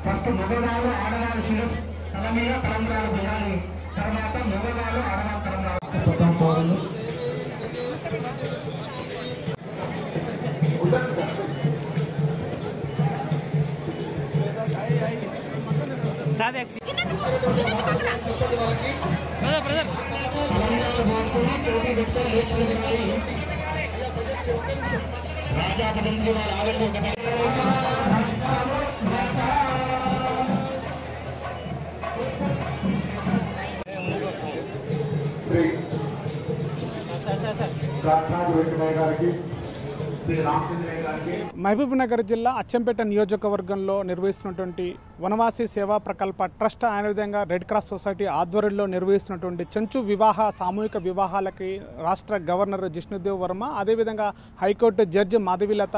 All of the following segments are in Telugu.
ఫస్ట్ మగవాళ్ళు ఆడవాళ్ళు శిరస్సు తల మీద తలంబ్రాలు పోయాలి. తర్వాత మగవాళ్ళు ఆడవాళ్ళు తలంబ్రాలు. రాజాపదంతులు వారు ఆగండి ఒకసారి. శ్రీ రాజరాజు వెంకటయ్య గారికి, శ్రీ రామచంద్రయ్య గారికి. మహబూబ్నగర్ జిల్లా అచ్చంపేట నియోజకవర్గంలో నిర్వహిస్తున్నటువంటి వనవాసి సేవా ప్రకల్ప ట్రస్ట్ అనే విధంగా రెడ్ క్రాస్ సొసైటీ ఆధ్వర్యంలో నిర్వహిస్తున్నటువంటి చెంచు సామూహిక వివాహాలకి రాష్ట్ర గవర్నర్ జిష్ణుదేవ్ వర్మ, అదేవిధంగా హైకోర్టు జడ్జి మాధవీలత,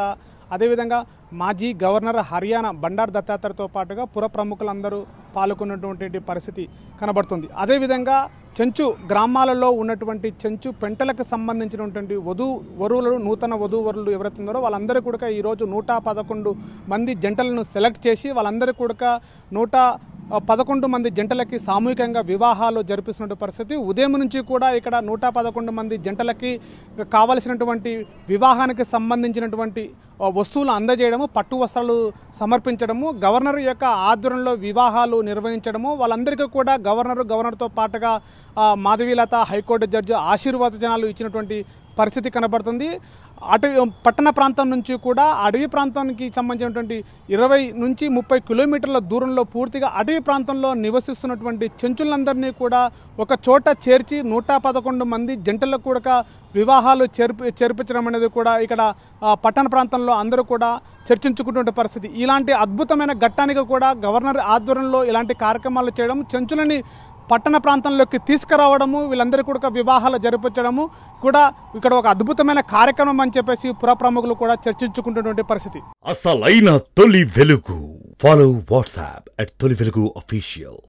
అదేవిధంగా మాజీ గవర్నర్ హర్యానా బండారు దత్తాత్రేయతో పాటుగా పుర ప్రముఖులందరూ పాల్గొన్నటువంటి పరిస్థితి కనబడుతుంది. అదేవిధంగా చెంచు గ్రామాలలో ఉన్నటువంటి చెంచు పెంటలకు సంబంధించినటువంటి వధువులు నూతన వధూవరులు ఎవరైతే ఉన్నారో వాళ్ళందరూ కూడా ఈరోజు 111 మంది జంటలను సెలెక్ట్ చేసి వాళ్ళందరూ కూడా 111 మంది జంటలకి సామూహికంగా వివాహాలు జరిపిస్తున్న పరిస్థితి. ఉదయం నుంచి కూడా ఇక్కడ 111 మంది జంటలకి కావలసినటువంటి వివాహానికి సంబంధించినటువంటి వస్తువులు అందజేయడము, పట్టు వస్త్రాలు సమర్పించడము, గవర్నర్ యొక్క ఆధ్వర్యంలో వివాహాలు నిర్వహించడము, వాళ్ళందరికీ కూడా గవర్నర్తో పాటుగా మాధవీలత, హైకోర్టు జడ్జి ఆశీర్వచనాలు ఇచ్చినటువంటి పరిస్థితి కనబడుతుంది. పట్టణ ప్రాంతం నుంచి కూడా అడవి ప్రాంతానికి సంబంధించినటువంటి 20 నుంచి 30 కిలోమీటర్ల దూరంలో పూర్తిగా అడవి ప్రాంతంలో నివసిస్తున్నటువంటి చెంచులందరినీ కూడా ఒక చోట చేర్చి 111 మంది జంటలకు కూడా వివాహాలు చేర్పించడం అనేది కూడా ఇక్కడ పట్టణ ప్రాంతంలో అందరూ కూడా చర్చించుకునే పరిస్థితి. ఇలాంటి అద్భుతమైన ఘట్టానికి కూడా గవర్నర్ ఆధ్వర్యంలో ఇలాంటి కార్యక్రమాలు చేయడం, చెంచులని పట్టణ ప్రాంతంలోకి తీసుకురావడము, వీళ్ళందరూ కూడా వివాహాలు జరిపించడము కూడా ఇక్కడ ఒక అద్భుతమైన కార్యక్రమం అని చెప్పేసి పుర ప్రముఖులు కూడా చర్చించుకుంటున్నటువంటి పరిస్థితి. అసలైన తొలి వెలుగు. ఫాలో వాట్సాప్ @తొలి వెలుగు official.